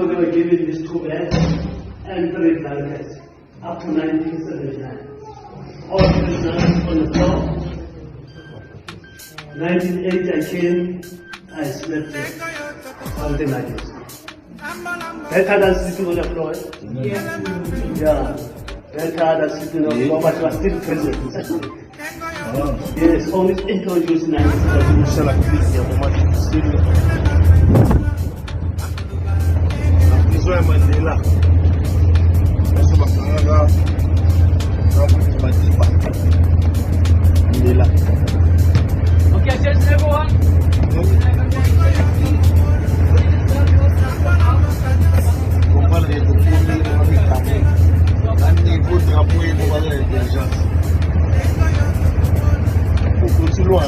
they were giving this to us and 3 blankets, up to 9 pieces of land. All prisoners on the floor. 1980 I came, I slept there. Something like this. That had us sitting on the floor. Yeah. That had us sitting on the floor, but was still present. Yes, only introduced now. C'est la crise, il y a un moment difficile. La prison est Mandela. Est-ce que Mandela Mandela. Ok, c'est bon, hein? On va le retrouver un niveau de drapeau et on va l'intelligence. Aussi loin.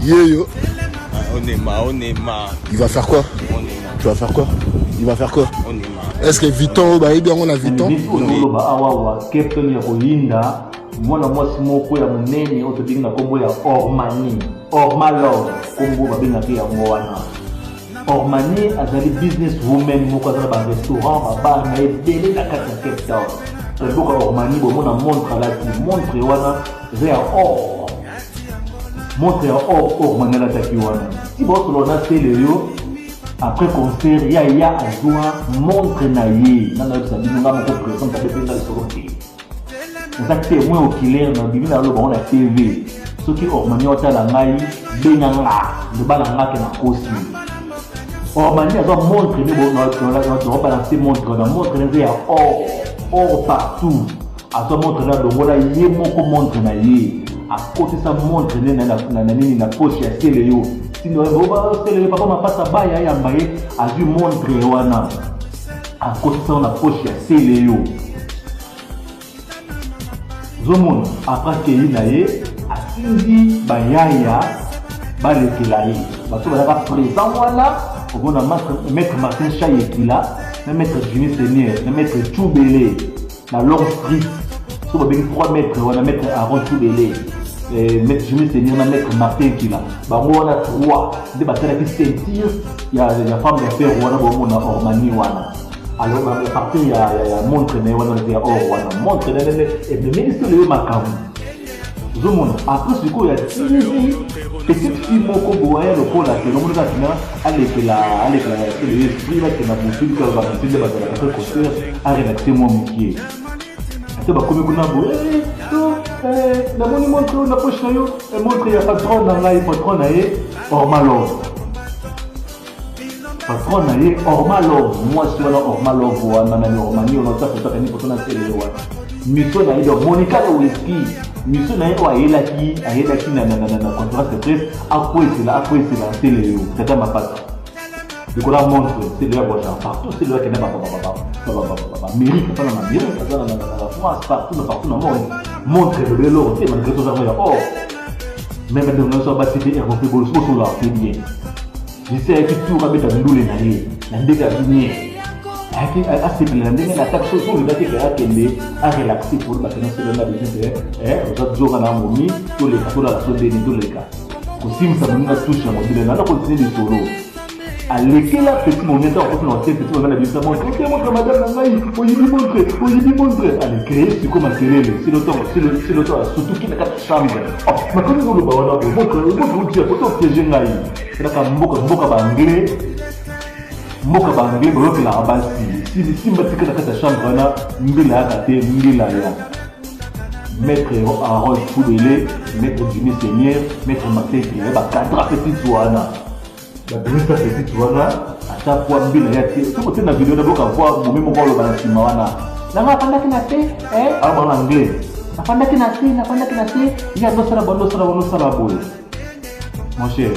Yo. On est marre. Il va faire quoi? Tu vas faire quoi? Il va faire quoi? On est marre. Est-ce que Viton, bah, bien on a Viton? Mwana mwasi moko ya munene oto dinga kombo ya Ormani Ormalo kombo babinga pe ya ngwana Ormani azali business woman moko azala ba restaurant ba na ebele na kati ya Cape Town toboka Ormani bo mona montre montre wana ya or montre ya or Ormani la taki wana si bo to lona tele yo après concert ya azwa montre na ye na na sabi nga moko présent ta bependa le soroti. On a témoin oculaire dans Bibi na loba on a TV. Ce qui Ormani otala ngai benanga le balanga ke na kosi. Ormani a montre ne bon na balancer montre na montre ne ya or partout. A so montre na dongola ye moko montre na ye. A côté sa montre ne na poche ya tele yo. Sinon ba tele papa ma pasa baya ya mbaye a vu montre wana. A côté sa na poche ya tele yo. Zomon après que inaye asindi bayaya balekela ye bato balaka présent wana obona maître Martin Chayekila na maître Jimmy Senior na maître Choubele na Long Street so babeli 3 mètres wana maître Aaron Choubele maître Jimmy Senior na maître Martin Kila bango wana 3 nde basalaki sentir ya femme d'affaires wana bomona Ormani wana. Alors, à partir il y a montre mais on a montre et le ministre de Macam. Après ce coup il y a petite fille moko boya le pôle que l'on a avec l'esprit là que na possible que va continuer à faire concert à relaxer mon métier. C'est pas comme qu'on a beau la monument que on a poche na yo et montre il y a patron dans la patron na ye Ormalo. Patron na ye Ormalo, moi je suis là Ormalo pour na Ormani on a ça pour ni pour na télé wa. Mission na ye de Monica Lewinsky, mission na ye wa elaki na conférence de presse après c'est la télé yo. C'est ma patte. Le qu'on a montré c'est là voilà partout c'est là qu'il n'a pas mérite pas na mérite dans la France partout dans le monde. Montre le l'or c'est malgré tout ça oh. Même de nous so ba c'était un peu beau sur la bien. Je sais que tout va mettre dans l'eau na ndeka bien asepela ndenge na attaque so olinga te kaya akende arelaxe pour bakena selona bisite oza zoga na momi toleka tolala so ndeni toleka kosimisa moninga touche na mobile na continue lisolo alekela petit moment akoti na ote petit moment na bisa montre ok montre madame na ngai oyibi montre ale créer siko makelele si le temps surtout ki na kati chambre makomi koloba wana montre utia poto piéger ngai selaka mboka baanglais mboka baanglais boyokelaka basi simba tika na kati ya chambre wana mbila yaka te mbila ya maître Harold Foudele, maître Jimmy Seigneur, maître Martin Pierre, bakadra petit wana babimisa petit wana ata kwa mbila ya te soko te na video na boka kwa momi moko lo bana sima wana nanga pandaki na te aba na anglais napandaki na te ya nosala boy mon cher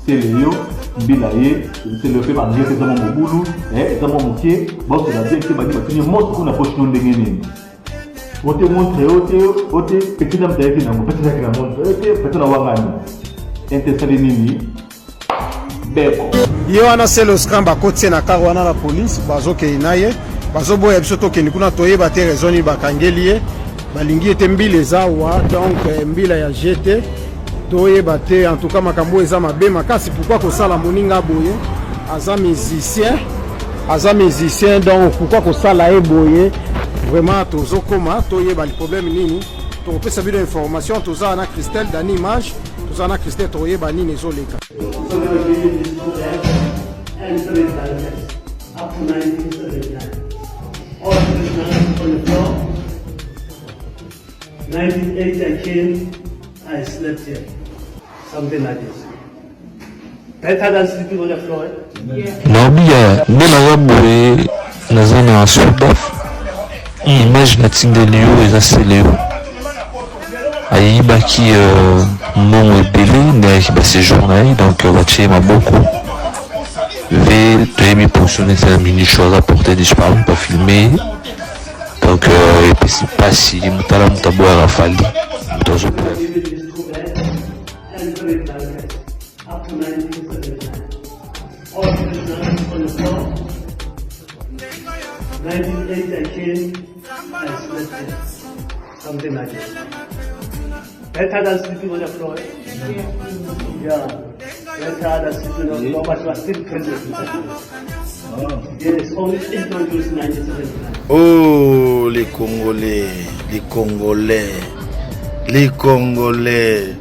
c'est Léo mbila ye c'est le fait anglais c'est mon bobulu c'est mon motier bon c'est la bien que bani batini montre qu'on a poche non ndenge nini ote montre ote petit na mtaiki na petit na montre petit na wangani intesali nini beko ye wana c'est le scram bakotie na kar wana la police bazokei na ye bazoboya biso tokeni kuna toyeba te raison nini bakangeli ye balingi ete mbila eza wa donc mbila ya GT toyeba te en tout cas makambo eza mabe makasi pourquoi kosala moninga boye aza musicien donc pourquoi kosala ye boye vraiment tozokoma toyeba le problème nini topesa bino information toza na Christelle dani image toza na Christelle toyeba nini ezoleka up to 1979. All prisoners on the floor. 1980 I came, I slept here. Something like this. Better than sleeping on the floor. Nabia, Benawa Boé, Nazana en Soudaf. Image natinga Léo et ça c'est Léo. Aïba qui mon belé, n'est pas séjourné, donc Watché m'a beaucoup. V de mes positionner c'est la mini chose à porter des parle pas filmer. Donc et puis c'est pas si mutala mutaboa rafali. Dans un peu. Up to 1979. All prisoners on the floor. 1980 I came, I slept here. Something like this. Better than sleeping on the floor. Yeah. Better than sleeping on the floor, but you are still present. Yes, only introduced 1979. Oh, les Congolais.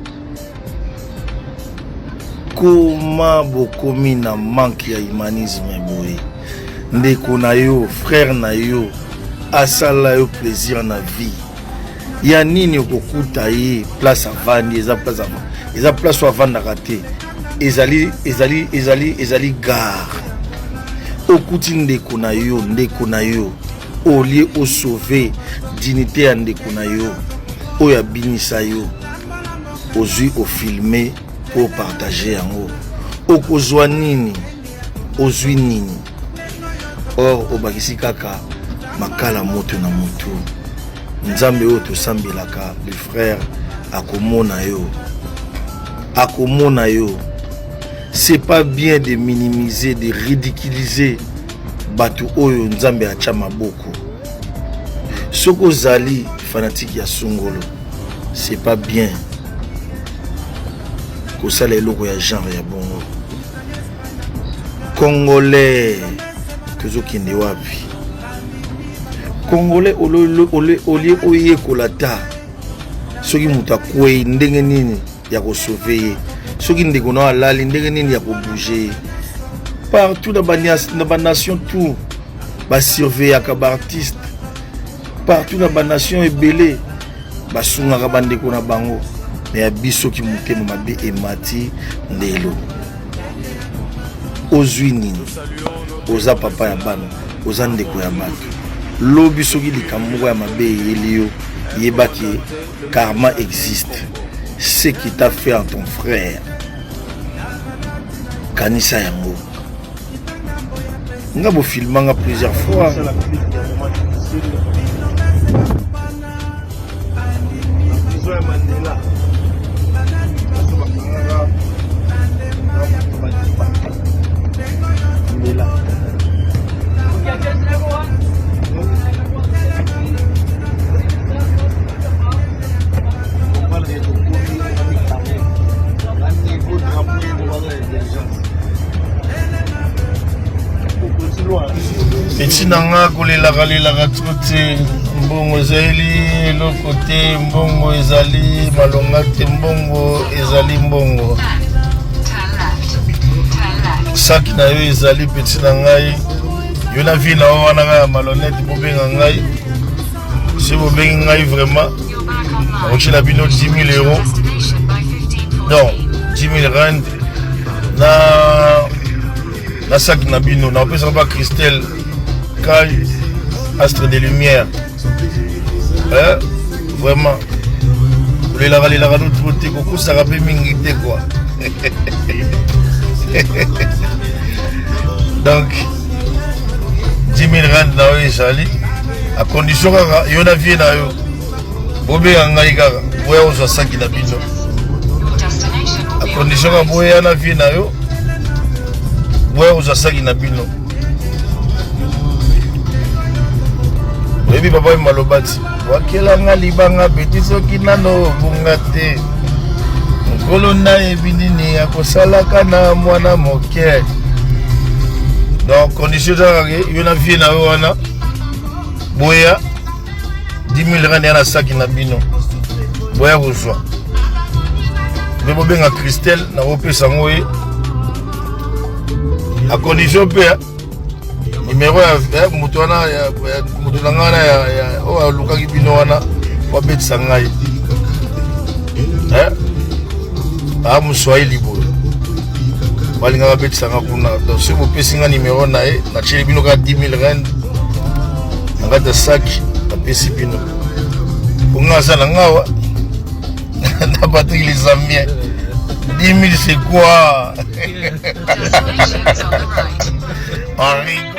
Comment bokomi na manque ya humanisme boy. Ndeko na yo, frère na yo, asala yo plaisir na vie. Ya nini okokuta ye place avandi, eza place avanda raté. Ezali gare. Okuti ndeko na yo, au lieu au sauver dignité ya ndeko na yo, oya binisa yo, ozui au filmer pour partager yango. Okozwa nini, ozui nini. Or obakisi kaka makala moto na moto. Nzambe oyo tosambelaka le frère akomona yo. C'est pas bien de minimiser, de ridiculiser batu oyo nzambe acha maboko. Soko zali fanatique ya songolo, c'est pas bien. Kosala eloko ya genre ya bongo. Congolais tozokende wapi? Congolais olie oye kolata. Soki muta kwei ndenge nini ya kosauver. Soki ndeko na alali ndenge nini ya kobouger. Partout dans la nation tout ba surveiller ka artiste. Partout dans la nation ebele ba sunga ka ndeko na bango. Mais ya biso ki mutema mabe emati ndelo. Ozwi nini? Oza papa ya bana, oza ndeko ya bato. Lobi soki likambo ya mabe elio yebaki karma existe. Ce qui t'a fait à ton frère. Kanisa yango. Nga bo filmanga plusieurs fois. petit nanga kolelaka trote mbongo ezali eloko te mbongo ezali malonga te mbongo ezali mbongo saki na yo ezali petit na ngai yo na vie na wana ya malhonnête bobenga ngai si bobengi ngai vraiment nakotila bino 10 000 euros non 10 000 rand na saki na bino naopesaka ba Christelle Kai Astre de Lumière vraiment kolelaka no te kokusaka mpe mingi te quoi donc 10 000 rand na oyo ezali à condition kaka yo na vie na yo bobenga ngai kaka boya ozwa saki na bino à condition kaka boya na vie na yo boya ozwa saki na bino oyebi papa oyo maloba ti wakelanga libanga beti soki nano bunga te mokolo nayebi nini akosalaka na mwana moke donc condition ezakake yo na vie na yo wana boya 10 000 rand ya na saki na bino boya kozwa mpe bobenga Christelle na bopesa ngo ye a condition mpe numéro ya moto wana moto na ngai wana oyo alukaki bino wana wabetisa ngai moswahili boye balingaka betisanga kuna donc soki bopesi nga numéro na ye natieli bino kaka 10 000 rand na kati ya saki napesi bino ponga aza na ngawa na Patrick les Zambiens 10 000 c'est quoi? Henri